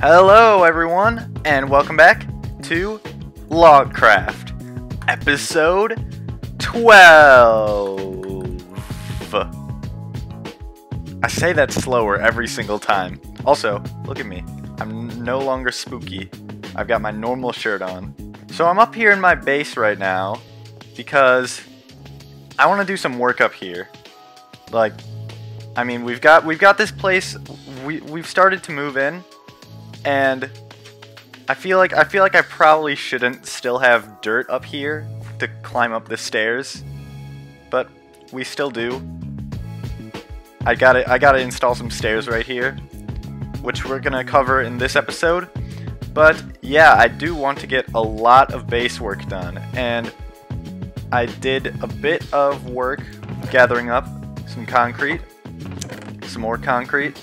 Hello everyone, and welcome back to Logcraft, episode 12. I say that slower every single time. Also, look at me. I'm no longer spooky. I've got my normal shirt on. So I'm up here in my base right now because I want to do some work up here. Like, I mean, we've got this place. We've started to move in. And I feel like I probably shouldn't still have dirt up here to climb up the stairs, but we still do. I gotta install some stairs right here, which we're gonna cover in this episode. But yeah, I do want to get a lot of base work done, and I did a bit of work gathering up some concrete, some more concrete,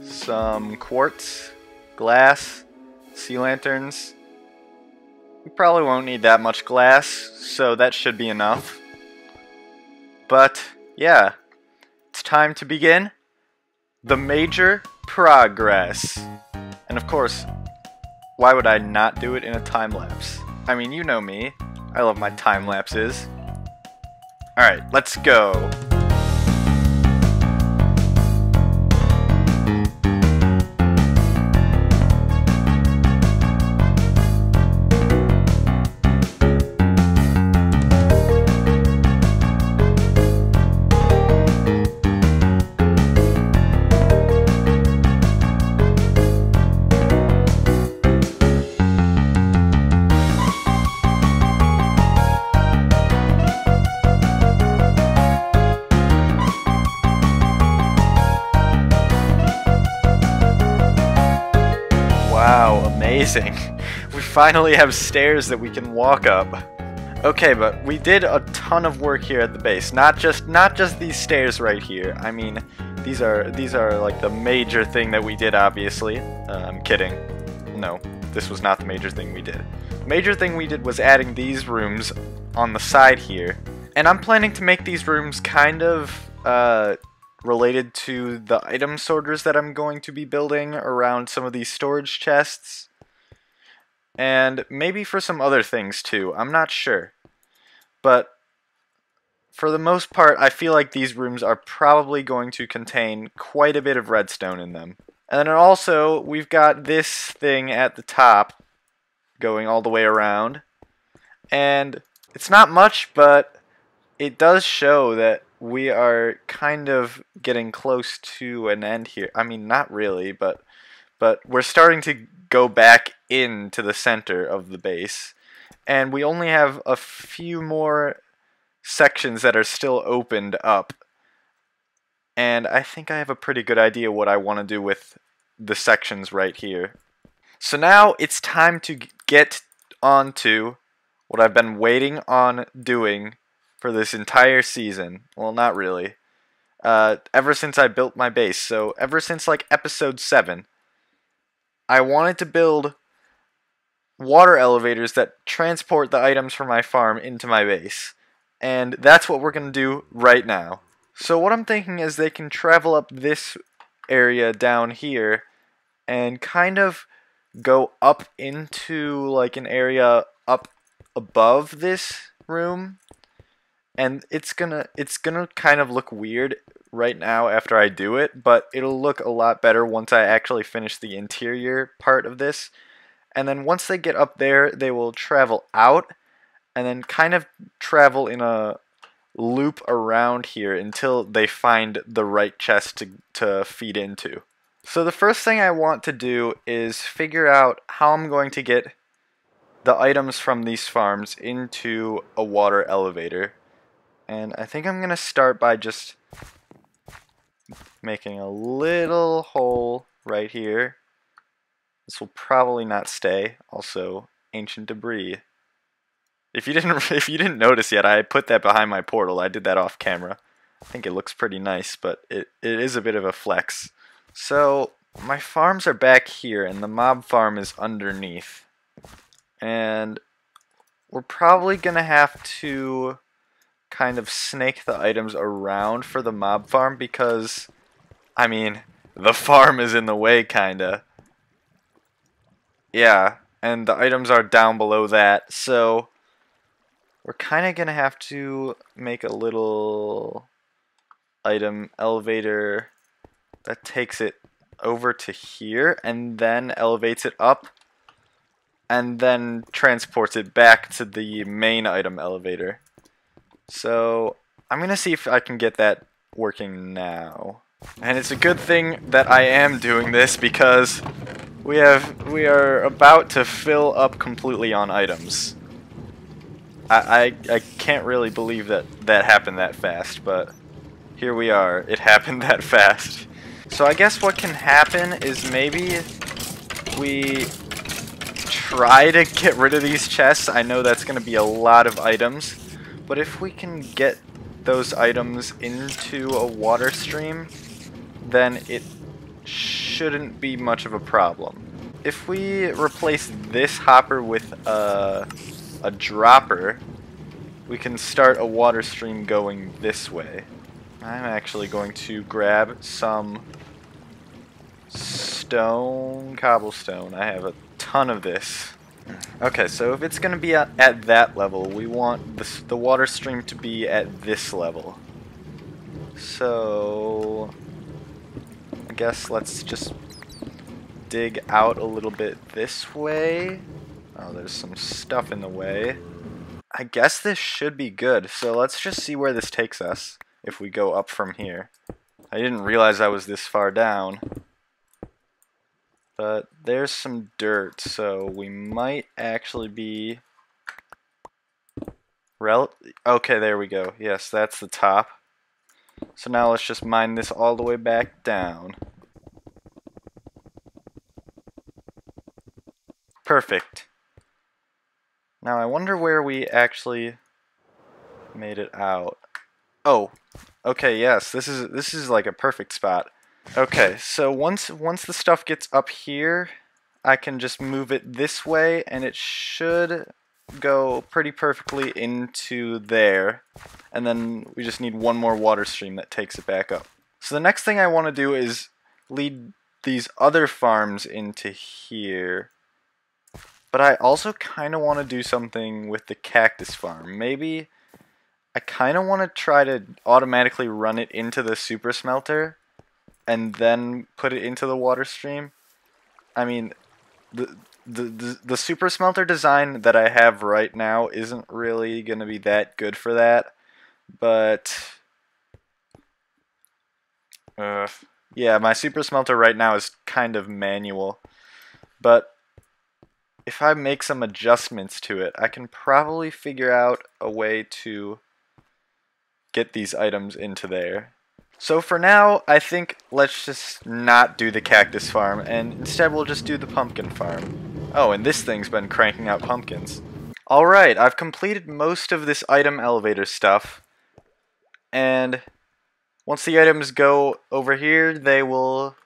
some quartz, glass, sea lanterns. We probably won't need that much glass, so that should be enough. But yeah, it's time to begin the major progress. And of course, why would I not do it in a time lapse? I mean, you know me. I love my time lapses. Alright, let's go. Wow, amazing. We finally have stairs that we can walk up. Okay, but we did a ton of work here at the base. Not just these stairs right here. I mean, these are like the major thing that we did, obviously. I'm kidding. No, this was not the major thing we did. The major thing we did was adding these rooms on the side here. And I'm planning to make these rooms kind of related to the item sorters that I'm going to be building around some of these storage chests. And maybe for some other things too, I'm not sure. But for the most part, I feel like these rooms are probably going to contain quite a bit of redstone in them. And then also, we've got this thing at the top going all the way around. And it's not much, but it does show that we are kind of getting close to an end here. I mean, not really, but we're starting to go back into the center of the base. And we only have a few more sections that are still opened up. And I think I have a pretty good idea what I want to do with the sections right here. So now it's time to get on to what I've been waiting on doing for this entire season. Well, not really. Ever since I built my base. So ever since like episode 7, I wanted to build water elevators that transport the items from my farm into my base. And that's what we're going to do right now. So what I'm thinking is they can travel up this area down here and kind of go up into like an area up above this room. And it's gonna kind of look weird right now after I do it, but it'll look a lot better once I actually finish the interior part of this. And then once they get up there, they will travel out and then kind of travel in a loop around here until they find the right chest to feed into. So the first thing I want to do is figure out how I'm going to get the items from these farms into a water elevator. And I think I'm going to start by just making a little hole right here. This will probably not stay. Also, ancient debris. If you didn't notice yet, I put that behind my portal. I did that off camera. I think it looks pretty nice, but it is a bit of a flex. So my farms are back here, and the mob farm is underneath. And we're probably going to have to kind of snake the items around for the mob farm because, I mean, the farm is in the way, kinda. Yeah, and the items are down below that, so we're kind of gonna have to make a little item elevator that takes it over to here and then elevates it up and then transports it back to the main item elevator. So I'm gonna see if I can get that working now. And it's a good thing that I am doing this because we are about to fill up completely on items. I can't really believe that that happened that fast, but here we are. It happened that fast. So I guess what can happen is maybe we try to get rid of these chests. I know that's going to be a lot of items, but if we can get those items into a water stream, then it shouldn't be much of a problem. If we replace this hopper with a dropper, we can start a water stream going this way. I'm actually going to grab some cobblestone. I have a ton of this. Okay, so if it's going to be at that level, we want the water stream to be at this level. So I guess let's just dig out a little bit this way. Oh, there's some stuff in the way. I guess this should be good, so let's just see where this takes us if we go up from here. I didn't realize I was this far down. But there's some dirt, so we might actually be... Okay, there we go. Yes, that's the top. So now let's just mine this all the way back down. Perfect. Now I wonder where we actually made it out. Oh, okay, yes, this is like a perfect spot. Okay, so once the stuff gets up here, I can just move it this way and it should go pretty perfectly into there. And then we just need one more water stream that takes it back up. So the next thing I want to do is lead these other farms into here. But I also kind of want to do something with the cactus farm. Maybe I kind of want to try to automatically run it into the super smelter and then put it into the water stream. I mean, the super smelter design that I have right now isn't really going to be that good for that. But yeah, my super smelter right now is kind of manual. But if I make some adjustments to it, I can probably figure out a way to get these items into there. So for now, I think let's just not do the cactus farm, and instead we'll just do the pumpkin farm. Oh, and this thing's been cranking out pumpkins. Alright, I've completed most of this item elevator stuff, and once the items go over here, they will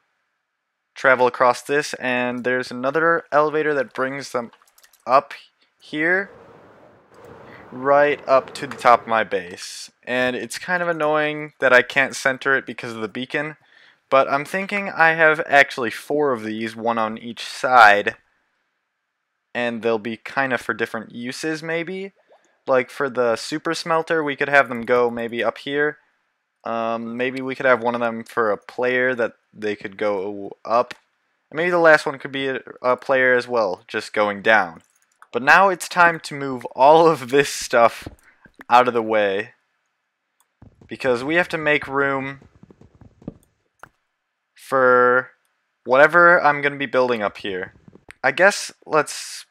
travel across this, and there's another elevator that brings them up here, right up to the top of my base. And it's kind of annoying that I can't center it because of the beacon, but I'm thinking I have actually 4 of these, one on each side, and they'll be kind of for different uses maybe. Like for the super smelter, we could have them go maybe up here. Maybe we could have one of them for a player that they could go up. And maybe the last one could be a player as well, just going down. But now it's time to move all of this stuff out of the way, because we have to make room for whatever I'm going to be building up here. I guess let's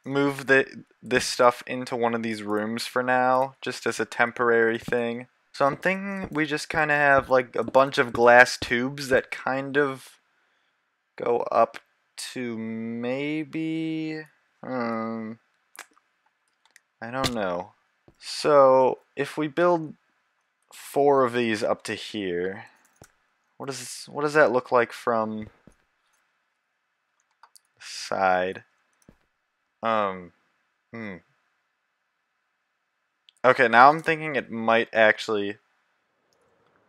move this stuff into one of these rooms for now, just as a temporary thing. So I'm thinking we just kind of have like a bunch of glass tubes that kind of go up to maybe... I don't know. So if we build 4 of these up to here, what does that look like from the side? Okay, now I'm thinking it might actually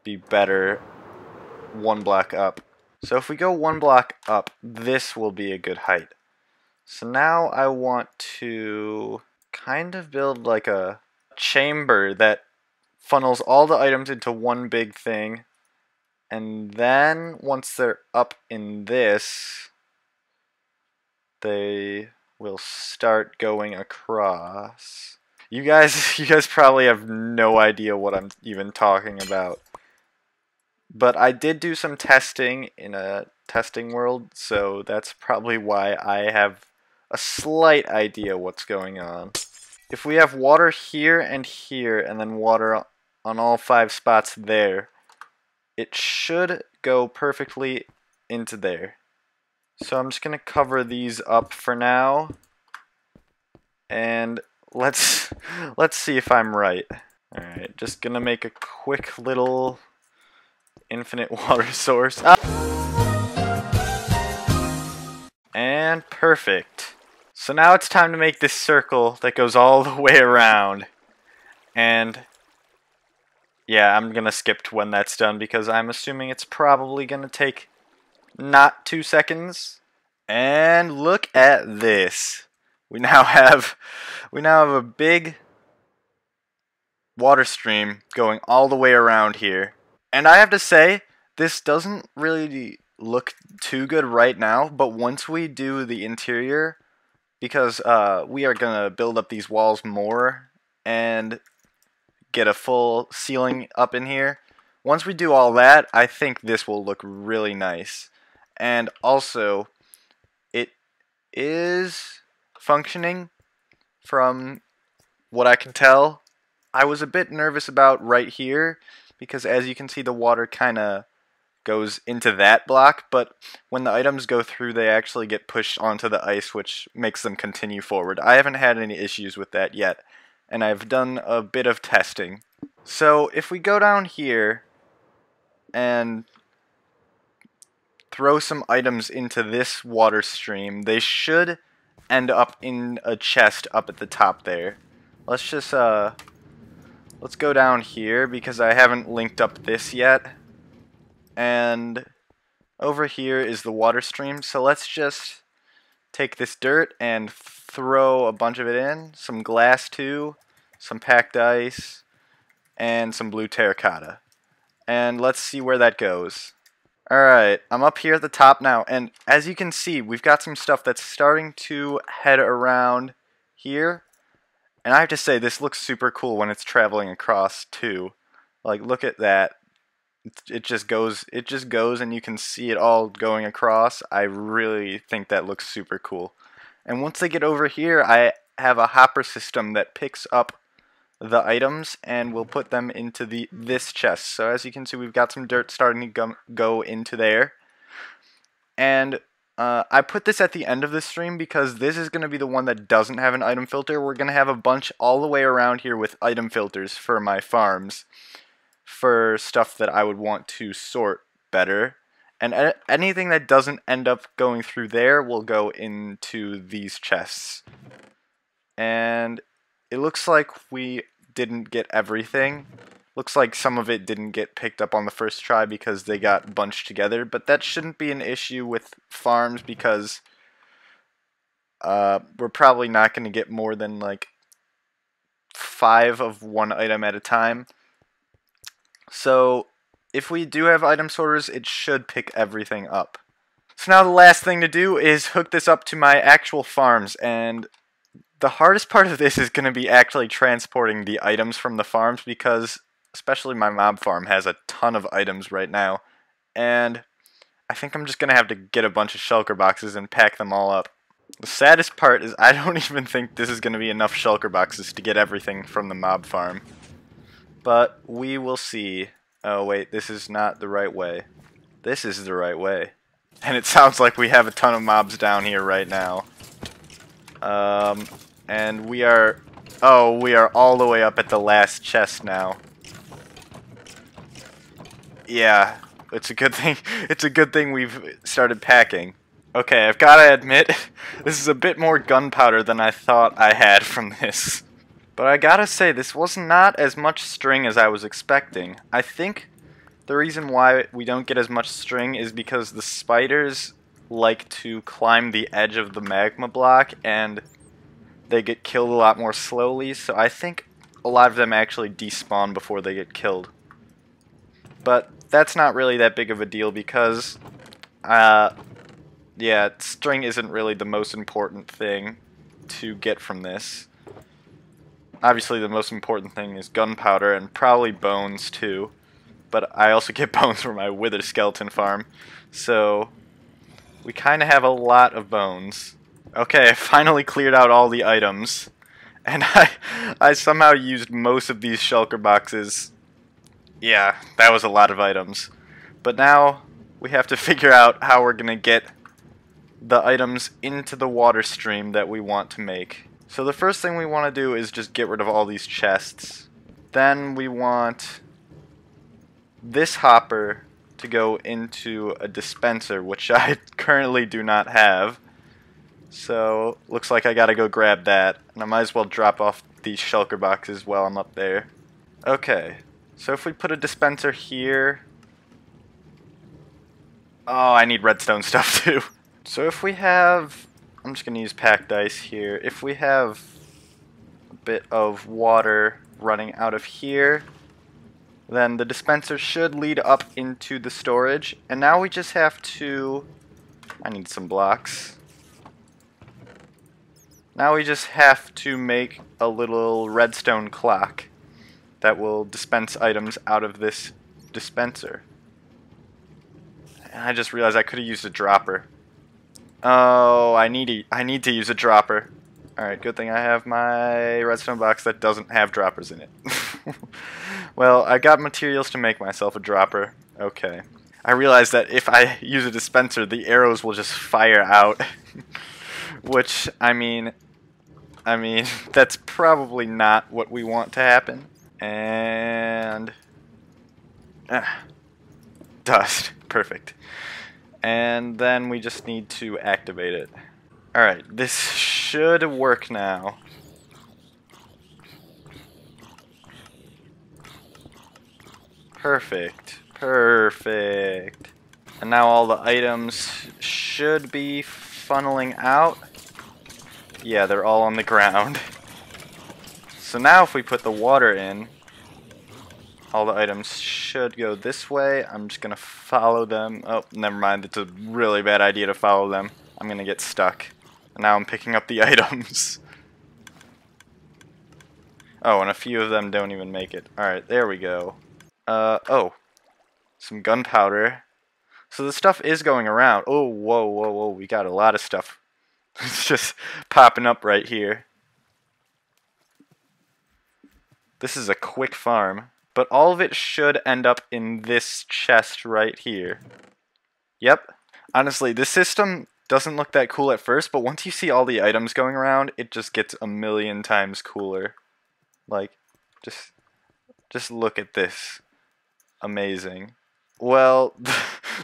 be better 1 block up. So if we go 1 block up, this will be a good height. So now I want to kind of build like a chamber that funnels all the items into one big thing. And then once they're up in this, they will start going across. You guys probably have no idea what I'm even talking about. But I did do some testing in a testing world, so that's probably why I have a slight idea what's going on. If we have water here, and then water on all 5 spots there, it should go perfectly into there. So I'm just going to cover these up for now, and let's see if I'm right. Alright, just going to make a quick little infinite water source. And perfect. So now it's time to make this circle that goes all the way around. And yeah, I'm gonna skip to when that's done because I'm assuming it's probably gonna take not 2 seconds. And look at this. We now have a big water stream going all the way around here. And I have to say, this doesn't really look too good right now, but once we do the interior, because we are gonna build up these walls more and get a full ceiling up in here. Once we do all that, I think this will look really nice. And also, it is functioning from what I can tell. I was a bit nervous about right here because as you can see the water kind of goes into that block, but when the items go through they actually get pushed onto the ice, which makes them continue forward. I haven't had any issues with that yet, and I've done a bit of testing. So if we go down here and throw some items into this water stream, they should end up in a chest up at the top there. Let's just let's go down here because I haven't linked up this yet. And over here is the water stream, so let's just take this dirt and throw a bunch of it in, some glass too, some packed ice, and some blue terracotta. And let's see where that goes. Alright, I'm up here at the top now, and as you can see, we've got some stuff that's starting to head around here. And I have to say, this looks super cool when it's traveling across too. Like, look at that. It just goes and you can see it all going across. I really think that looks super cool. And once they get over here, I have a hopper system that picks up the items and we'll put them into this chest. So as you can see, we've got some dirt starting to go into there. And I put this at the end of the stream because this is going to be the one that doesn't have an item filter. We're going to have a bunch all the way around here with item filters for my farms, for stuff that I would want to sort better. And anything that doesn't end up going through there will go into these chests. And it looks like we didn't get everything. Looks like some of it didn't get picked up on the first try because they got bunched together, but that shouldn't be an issue with farms because we're probably not going to get more than like 5 of one item at a time. So if we do have item sorters, it should pick everything up. So now the last thing to do is hook this up to my actual farms, and the hardest part of this is going to be actually transporting the items from the farms because especially my mob farm has a ton of items right now, and I think I'm just going to have to get a bunch of shulker boxes and pack them all up. The saddest part is I don't even think this is going to be enough shulker boxes to get everything from the mob farm. But we will see. Oh wait, this is not the right way. This is the right way. And it sounds like we have a ton of mobs down here right now. And we are... Oh, we are all the way up at the last chest now. Yeah, it's a good thing. It's a good thing we've started packing. Okay, I've got to admit, this is a bit more gunpowder than I thought I had from this. But I gotta say, this was not as much string as I was expecting. I think the reason why we don't get as much string is because the spiders like to climb the edge of the magma block, and they get killed a lot more slowly, so I think a lot of them actually despawn before they get killed. But that's not really that big of a deal because, yeah, string isn't really the most important thing to get from this. Obviously the most important thing is gunpowder and probably bones too, but I also get bones from my wither skeleton farm, so we kind of have a lot of bones. Okay, I finally cleared out all the items, and I somehow used most of these shulker boxes. Yeah, that was a lot of items. But now we have to figure out how we're going to get the items into the water stream that we want to make. So the first thing we want to do is just get rid of all these chests. Then we want this hopper to go into a dispenser, which I currently do not have. So looks like I gotta go grab that, and I might as well drop off these shulker boxes while I'm up there. Okay, so if we put a dispenser here... Oh, I need redstone stuff too. So if we have... I'm just gonna use packed ice here. If we have a bit of water running out of here, then the dispenser should lead up into the storage. And now we just have to... I need some blocks. Now we just have to make a little redstone clock that will dispense items out of this dispenser. And I just realized I could have used a dropper. Oh, I need to use a dropper. Alright, good thing I have my redstone box that doesn't have droppers in it. Well, I got materials to make myself a dropper. Okay. I realized that if I use a dispenser, the arrows will just fire out. Which, I mean, that's probably not what we want to happen. And... dust. Perfect. And then we just need to activate it. Alright, this should work now. Perfect. Perfect. And now all the items should be funneling out. Yeah, they're all on the ground. So now if we put the water in, all the items should go this way. I'm just gonna follow them. Oh, never mind. It's a really bad idea to follow them. I'm gonna get stuck. And now I'm picking up the items. Oh, and a few of them don't even make it. Alright, there we go. Oh. Some gunpowder. So the stuff is going around. Oh, whoa, whoa, whoa. We got a lot of stuff. It's just popping up right here. This is a quick farm. But all of it should end up in this chest right here. Yep. Honestly, this system doesn't look that cool at first, but once you see all the items going around, it just gets a million times cooler. Like, just look at this. Amazing. Well,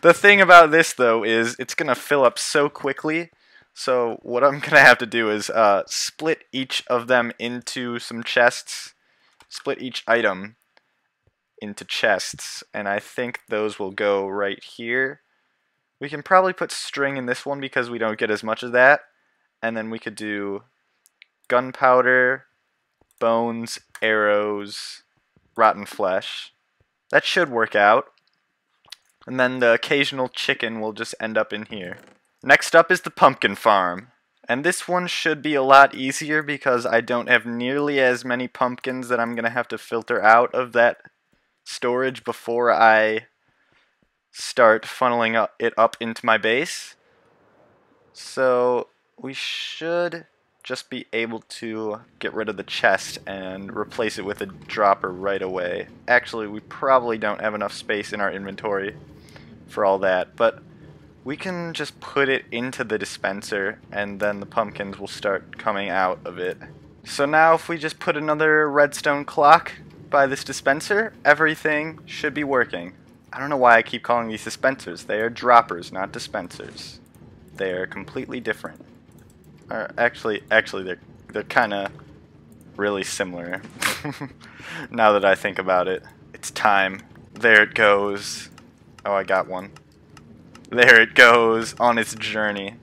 the thing about this, though, is it's going to fill up so quickly. So what I'm going to have to do is split each of them into some chests. Split each item into chests, and I think those will go right here. We can probably put string in this one because we don't get as much of that, and then we could do gunpowder, bones, arrows, rotten flesh. That should work out. And then the occasional chicken will just end up in here. Next up is the pumpkin farm. And this one should be a lot easier because I don't have nearly as many pumpkins that I'm going to have to filter out of that storage before I start funneling it up into my base. So we should just be able to get rid of the chest and replace it with a dropper right away. Actually, we probably don't have enough space in our inventory for all that, but we can just put it into the dispenser and then the pumpkins will start coming out of it. So now if we just put another redstone clock by this dispenser, everything should be working. I don't know why I keep calling these dispensers. They are droppers, not dispensers. They are completely different. Actually, they're kind of really similar. Now that I think about it. It's time. There it goes. Oh, I got one. There it goes on its journey.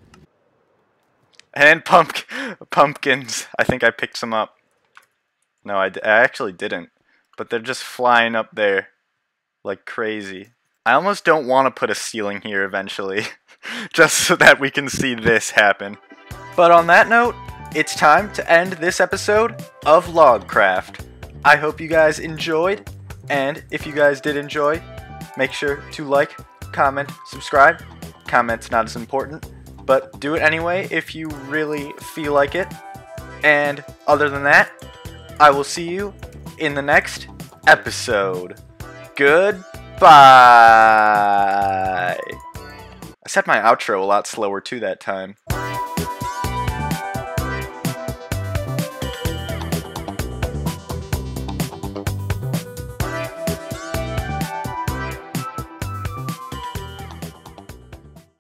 And pumpkins. I think I picked some up. No, I actually didn't. But they're just flying up there like crazy. I almost don't want to put a ceiling here eventually. Just so that we can see this happen. But on that note, it's time to end this episode of Logcraft. I hope you guys enjoyed. And if you guys did enjoy, make sure to like, comment, subscribe. Comment's not as important, but do it anyway if you really feel like it. And other than that, I will see you in the next episode. Goodbye. I said my outro a lot slower too that time.